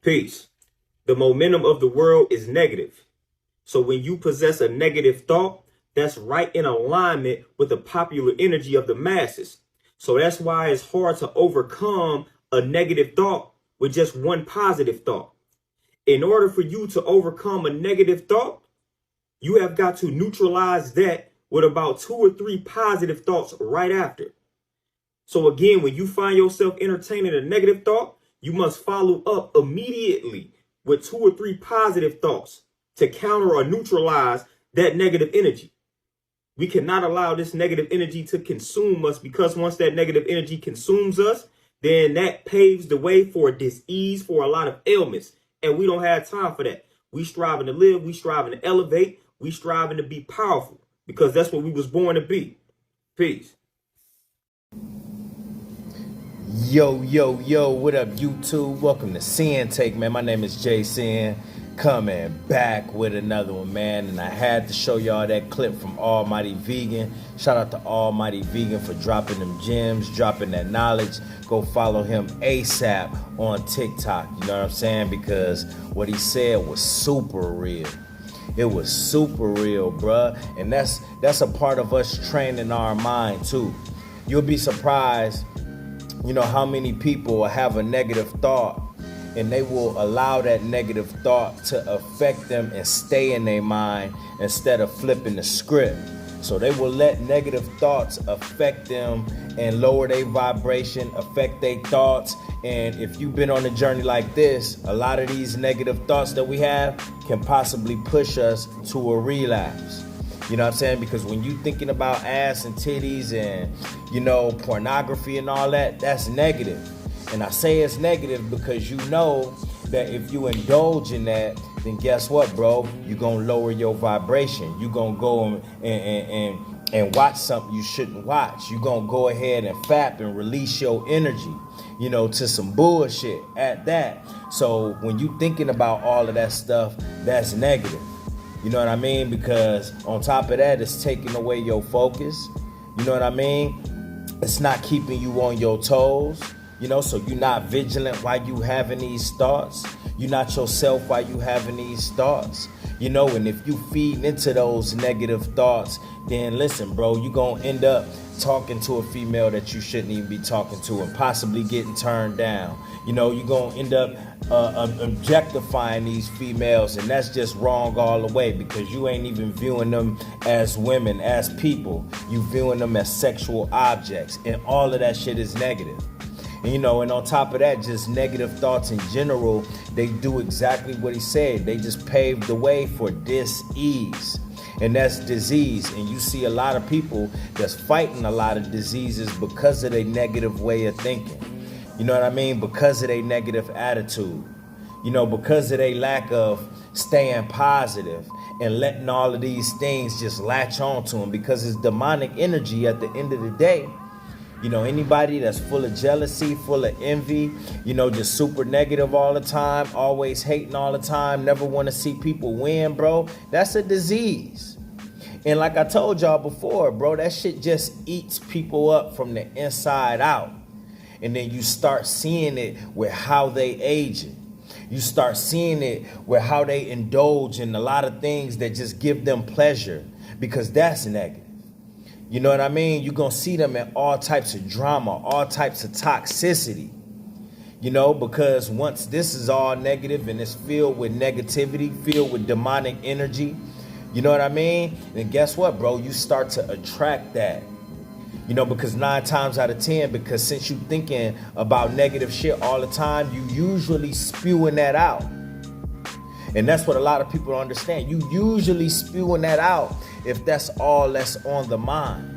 Peace. The momentum of the world is negative. So when you possess a negative thought, that's right in alignment with the popular energy of the masses. So that's why it's hard to overcome a negative thought with just one positive thought. In order for you to overcome a negative thought, you have got to neutralize that with about 2 or 3 positive thoughts right after. So again, when you find yourself entertaining a negative thought, you must follow up immediately with 2 or 3 positive thoughts to counter or neutralize that negative energy. We cannot allow this negative energy to consume us, because once that negative energy consumes us, then that paves the way for disease, for a lot of ailments. And we don't have time for that. We striving to live, we striving to elevate, we striving to be powerful, because that's what we was born to be. Peace. Yo, what up, YouTube? Welcome to Sinn-Take, man. My name is Sin, coming back with another one, man. And I had to show y'all that clip from Almighty Vegan. Shout out to Almighty Vegan for dropping them gems, dropping that knowledge. Go follow him ASAP on TikTok, you know what I'm saying? Because what he said was super real. It was super real, bruh. And that's a part of us training our mind, too. You'll be surprised, you know, how many people have a negative thought and they will allow that negative thought to affect them and stay in their mind instead of flipping the script. So they will let negative thoughts affect them and lower their vibration, affect their thoughts. And if you've been on a journey like this, a lot of these negative thoughts that we have can possibly push us to a relapse. You know what I'm saying? Because when you thinking about ass and titties and, you know, pornography and all that, that's negative. And I say it's negative because you know that if you indulge in that, then guess what, bro? You're going to lower your vibration. You're going to go and watch something you shouldn't watch. You're going to go ahead and fap and release your energy, you know, to some bullshit at that. So when you thinking about all of that stuff, that's negative. You know what I mean? Because on top of that, it's taking away your focus. You know what I mean? It's not keeping you on your toes. You know, so you're not vigilant while you having these thoughts. You're not yourself while you having these thoughts. You know, and if you feed into those negative thoughts, then listen, bro, you're going to end up talking to a female that you shouldn't even be talking to and possibly getting turned down. You know, you're going to end up objectifying these females, and that's just wrong all the way, because you ain't even viewing them as women, as people. You viewing them as sexual objects, and all of that shit is negative. And, you know, and on top of that, just negative thoughts in general, they do exactly what he said. They just paved the way for dis-ease. And that's disease. And you see a lot of people that's fighting a lot of diseases because of their negative way of thinking. You know what I mean? Because of their negative attitude. You know, because of their lack of staying positive and letting all of these things just latch on to them, because it's demonic energy at the end of the day. You know, anybody that's full of jealousy, full of envy, you know, just super negative all the time, always hating all the time, never want to see people win, bro, that's a disease. And like I told y'all before, bro, that shit just eats people up from the inside out. And then you start seeing it with how they aging. You start seeing it with how they indulge in a lot of things that just give them pleasure, because that's negative. You know what I mean? You're going to see them in all types of drama, all types of toxicity. You know, because once this is all negative and it's filled with negativity, filled with demonic energy, you know what I mean? Then guess what, bro? You start to attract that. You know, because 9 times out of 10, because since you thinking about negative shit all the time, you usually spewing that out. And that's what a lot of people don't understand. You usually spewing that out if that's all that's on the mind.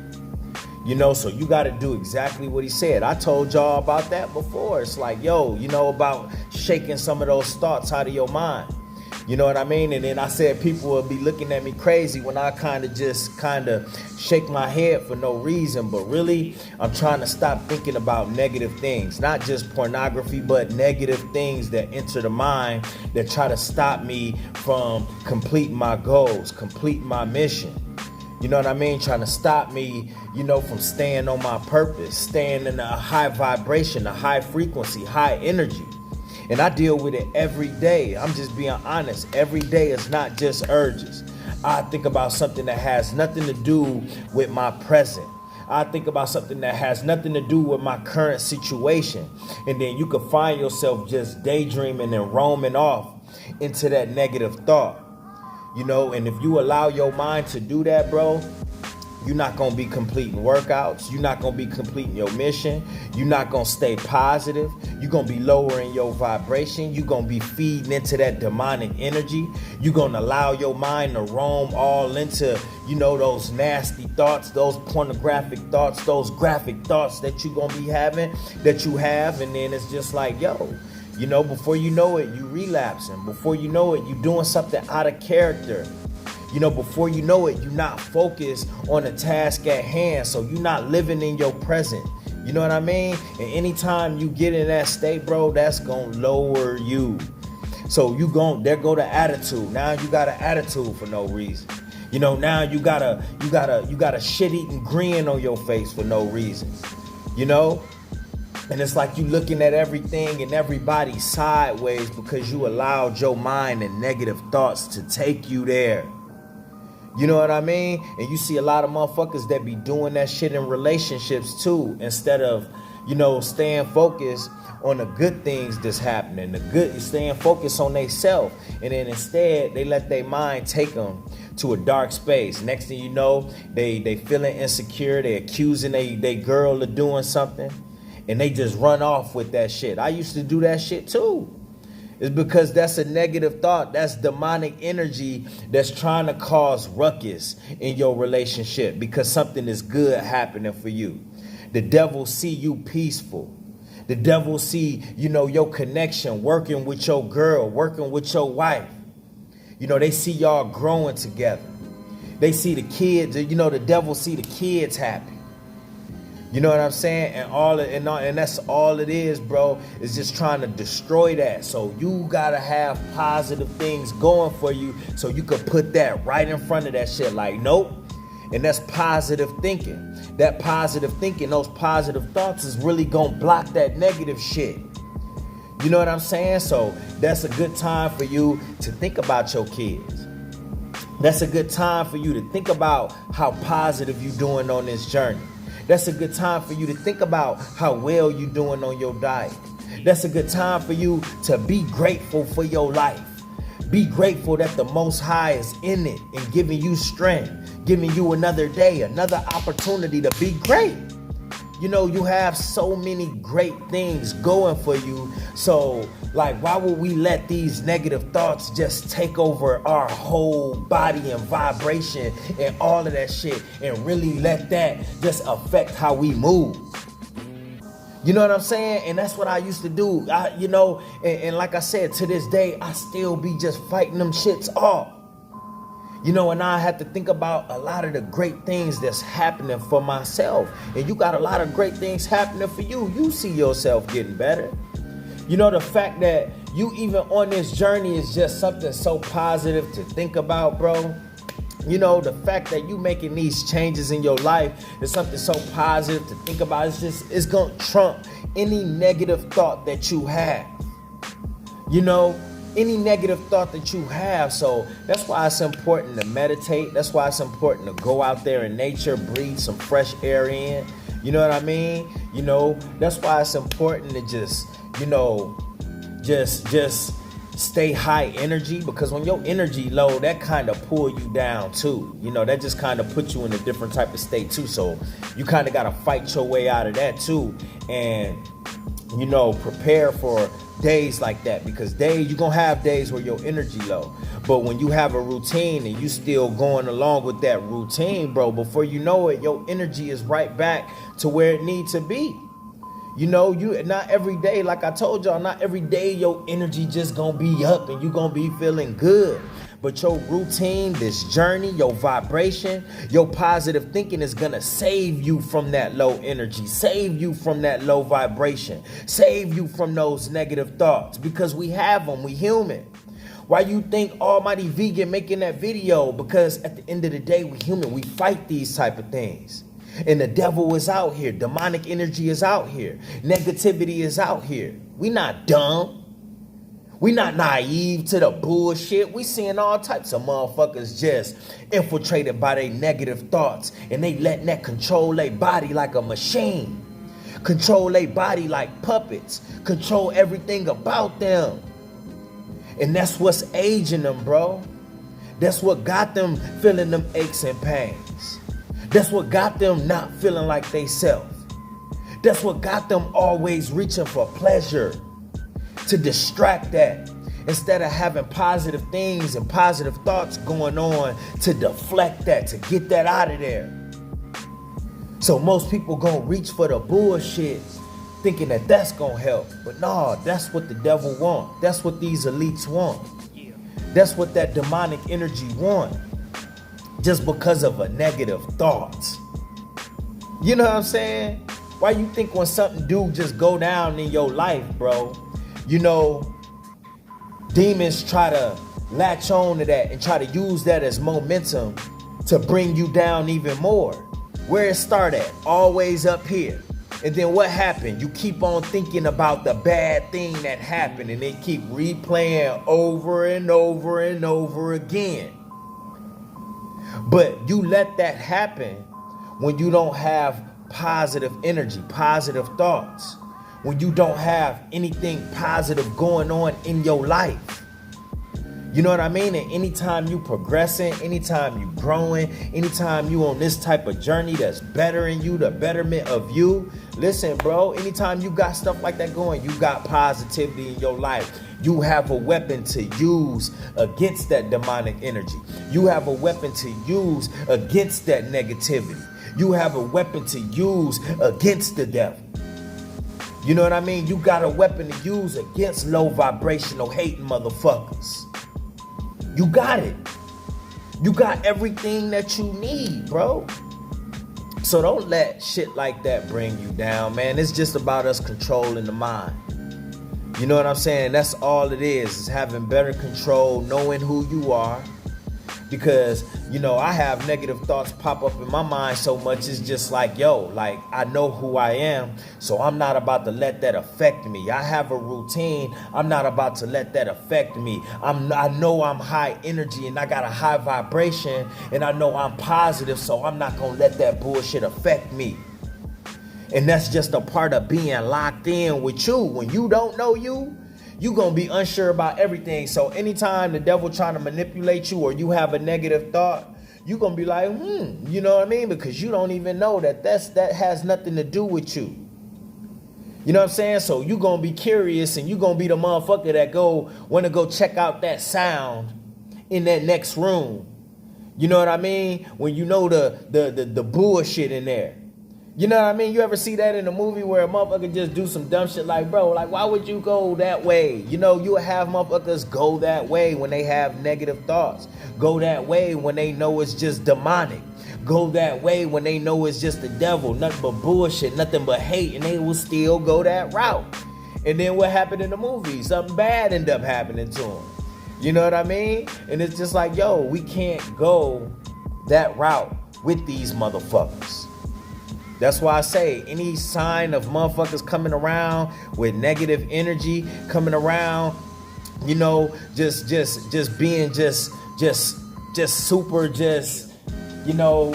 You know, so you got to do exactly what he said. I told y'all about that before. It's like, yo, you know, about shaking some of those thoughts out of your mind. You know what I mean? And then I said people will be looking at me crazy when I kind of shake my head for no reason. But really, I'm trying to stop thinking about negative things, not just pornography, but negative things that enter the mind that try to stop me from completing my goals, completing my mission. You know what I mean? Trying to stop me, you know, from staying on my purpose, staying in a high vibration, a high frequency, high energy. And I deal with it every day. I'm just being honest. Every day is not just urges. I think about something that has nothing to do with my present. I think about something that has nothing to do with my current situation. And then you can find yourself just daydreaming and roaming off into that negative thought. And if you allow your mind to do that, bro, you're not going to be completing workouts. You're not going to be completing your mission. You're not going to stay positive. You're going to be lowering your vibration. You're going to be feeding into that demonic energy. You're going to allow your mind to roam all into, those nasty thoughts, those pornographic thoughts, those graphic thoughts that you're going to be having, that you have. And then it's just like, before you know it, you relapsing. Before you know it, you doing something out of character. Before you know it, you're not focused on the task at hand. So you're not living in your present. You know what I mean? And anytime you get in that state, bro, that's going to lower you. So there go the attitude. Now you got an attitude for no reason. Now you got a shit-eating grin on your face for no reason. And it's like you looking at everything and everybody sideways because you allowed your mind and negative thoughts to take you there. You know what I mean? And you see a lot of motherfuckers that be doing that shit in relationships too, instead of, staying focused on the good things that's happening, staying focused on they self. And then instead they let their mind take them to a dark space. Next thing you know, they feeling insecure, they accusing they girl of doing something, and they just run off with that shit. I used to do that shit too. It's because that's a negative thought. That's demonic energy that's trying to cause ruckus in your relationship because something is good happening for you. The devil see you peaceful. The devil see, your connection, working with your girl, working with your wife. They see y'all growing together. They see the kids, the devil see the kids happy. You know what I'm saying? And that's all it is, bro. It's just trying to destroy that. So you gotta have positive things going for you so you could put that right in front of that shit. Like, nope. And that's positive thinking. That positive thinking, those positive thoughts is really gonna block that negative shit. You know what I'm saying? So that's a good time for you to think about your kids. That's a good time for you to think about how positive you doing on this journey. That's a good time for you to think about how well you're doing on your diet. That's a good time for you to be grateful for your life. Be grateful that the Most High is in it and giving you strength, giving you another day, another opportunity to be great. You have so many great things going for you. So, why would we let these negative thoughts just take over our whole body and vibration and all of that shit and really let that just affect how we move? You know what I'm saying? And that's what I used to do. And like I said, to this day, I still be just fighting them shits off. And I had to think about a lot of the great things that's happening for myself. And you got a lot of great things happening for you. You see yourself getting better. The fact that you even on this journey is just something so positive to think about, bro. The fact that you making these changes in your life is something so positive to think about. It's going to trump any negative thought that you have. Any negative thought that you have. So that's why it's important to meditate. That's why it's important to go out there in nature, breathe some fresh air in. You know what I mean? That's why it's important to just stay high energy, because when your energy low, that kind of pull you down too. That just kind of put you in a different type of state too. So you kind of got to fight your way out of that too. And, prepare for days like that, because you're going to have days where your energy low. But when you have a routine and you still going along with that routine, bro, before you know it, your energy is right back to where it needs to be. You not every day, like I told y'all, not every day your energy just gonna be up and you gonna be feeling good. But your routine, this journey, your vibration, your positive thinking is gonna save you from that low energy, save you from that low vibration, save you from those negative thoughts, because we have them, we human. Why you think Almighty Vegan making that video? Because at the end of the day, we human, we fight these type of things. And the devil is out here. Demonic energy is out here. Negativity is out here. We not dumb. We not naive to the bullshit. We seeing all types of motherfuckers just infiltrated by their negative thoughts, and they letting that control their body like a machine. Control their body like puppets. Control everything about them. And that's what's aging them, bro. That's what got them feeling them aches and pains. That's what got them not feeling like they self. That's what got them always reaching for pleasure. To distract that, instead of having positive things and positive thoughts going on to deflect that, to get that out of there. So most people gonna reach for the bullshit thinking that that's gonna help. But no, that's what the devil want. That's what these elites want. That's what that demonic energy want. Just because of a negative thought. You know what I'm saying? Why you think when something do just go down in your life, bro, you know, demons try to latch on to that and try to use that as momentum to bring you down even more. Where it start at? Always up here. And then what happened? You keep on thinking about the bad thing that happened, and they keep replaying over and over and over again. But you let that happen when you don't have positive energy, positive thoughts. When you don't have anything positive going on in your life. You know what I mean? And anytime you progressing, anytime you growing, anytime you on this type of journey that's bettering you, the betterment of you. Listen, bro, anytime you got stuff like that going, you got positivity in your life. You have a weapon to use against that demonic energy. You have a weapon to use against that negativity. You have a weapon to use against the devil. You know what I mean? You got a weapon to use against low vibrational hating motherfuckers. You got it. You got everything that you need, bro. So don't let shit like that bring you down, man. It's just about us controlling the mind. You know what I'm saying? That's all it is having better control, knowing who you are. Because, you know, I have negative thoughts pop up in my mind so much. It's just like, yo, like, I know who I am, so I'm not about to let that affect me. I have a routine. I'm not about to let that affect me. I know I'm high energy and I got a high vibration, and I know I'm positive, so I'm not going to let that bullshit affect me. And that's just a part of being locked in with you. When you don't know you, you're going to be unsure about everything. So anytime the devil trying to manipulate you or you have a negative thought, you're going to be like, you know what I mean? Because you don't even know that has nothing to do with you. You know what I'm saying? So you're going to be curious, and you're going to be the motherfucker that want to go check out that sound in that next room. You know what I mean? When you know the bullshit in there. You know what I mean? You ever see that in a movie where a motherfucker just do some dumb shit like, bro, like, why would you go that way? You know, you'll have motherfuckers go that way when they have negative thoughts. Go that way when they know it's just demonic. Go that way when they know it's just the devil. Nothing but bullshit, nothing but hate, and they will still go that route. And then what happened in the movie? Something bad ended up happening to them. You know what I mean? And it's just like, yo, we can't go that route with these motherfuckers. That's why I say any sign of motherfuckers coming around with negative energy, coming around, you know, just being just super, you know,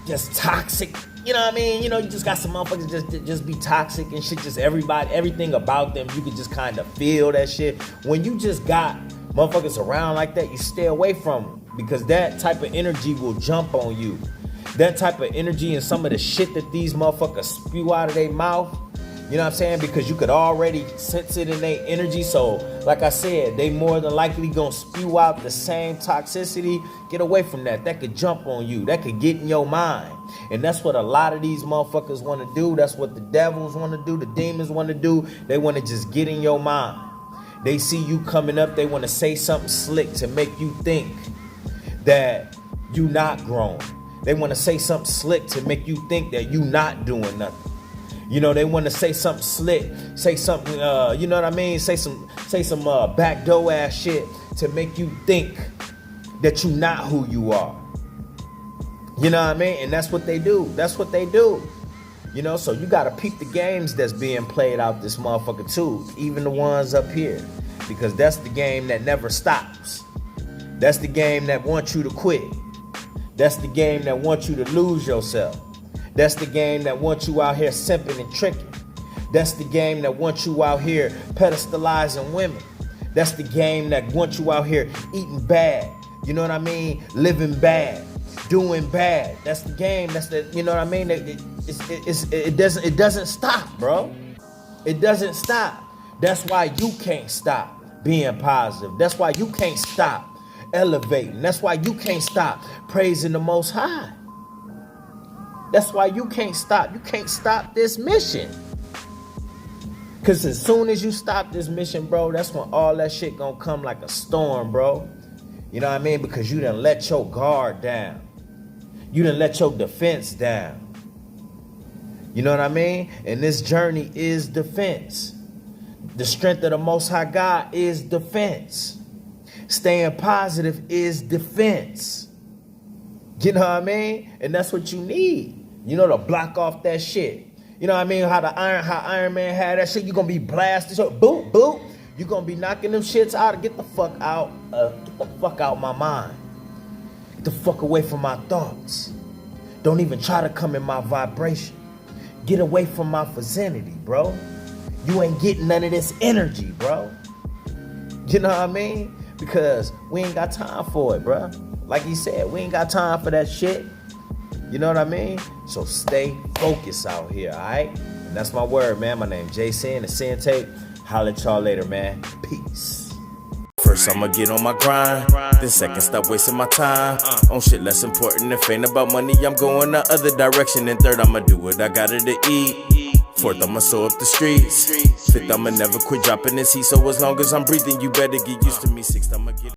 just toxic. You know what I mean? You know, you just got some motherfuckers just be toxic and shit. Just everything about them, you could just kind of feel that shit. When you just got motherfuckers around like that, you stay away from them, because that type of energy will jump on you. That type of energy and some of the shit that these motherfuckers spew out of their mouth, you know what I'm saying? Because you could already sense it in their energy. So, like I said, they more than likely gonna spew out the same toxicity. Get away from that. That could jump on you. That could get in your mind. And that's what a lot of these motherfuckers want to do. That's what the devils want to do. The demons want to do. They want to just get in your mind. They see you coming up. They want to say something slick to make you think that you not growing. They want to say something slick to make you think that you not doing nothing. You know, they want to say something slick, say something, you know what I mean? Say some backdoor ass shit to make you think that you not who you are. You know what I mean? And that's what they do. That's what they do. You know, so you got to peep the games that's being played out this motherfucker too. Even the ones up here. because that's the game that never stops. That's the game that wants you to quit. That's the game that wants you to lose yourself. That's the game that wants you out here simping and tricking. That's the game that wants you out here pedestalizing women. That's the game that wants you out here eating bad. You know what I mean? Living bad, doing bad. That's the game. That's the, you know what I mean? It doesn't stop, bro. It doesn't stop. That's why you can't stop being positive. That's why you can't stop elevating. That's why you can't stop praising the Most High. That's why you can't stop. You can't stop this mission. Because as soon as you stop this mission, bro, that's when all that shit gonna come like a storm, bro. You know what I mean? Because you done let your guard down. You done let your defense down. You know what I mean? And this journey is defense. The strength of the Most High God is defense. Staying positive is defense. You know what I mean? And that's what you need. You know, to block off that shit. You know what I mean? How Iron Man had that shit. You're gonna be blasted. So boop, boop. You're gonna be knocking them shits out. Get the fuck out. Get the fuck out my mind. Get the fuck away from my thoughts. Don't even try to come in my vibration. Get away from my vicinity, bro. You ain't getting none of this energy, bro. You know what I mean? Because we ain't got time for it, bro. Like he said, we ain't got time for that shit. You know what I mean? So stay focused out here, all right? And that's my word, man. My name is Sinn, the Sinn-Take. Holla at y'all later, man. Peace. First I'ma get on my grind, then second stop wasting my time on shit less important. If ain't about money, I'm going the other direction. And third, I'ma do what I gotta to eat. Fourth, I'ma sew up the streets. Fifth, I'ma never quit dropping this heat. So as long as I'm breathing, you better get used to me. Sixth, I'ma get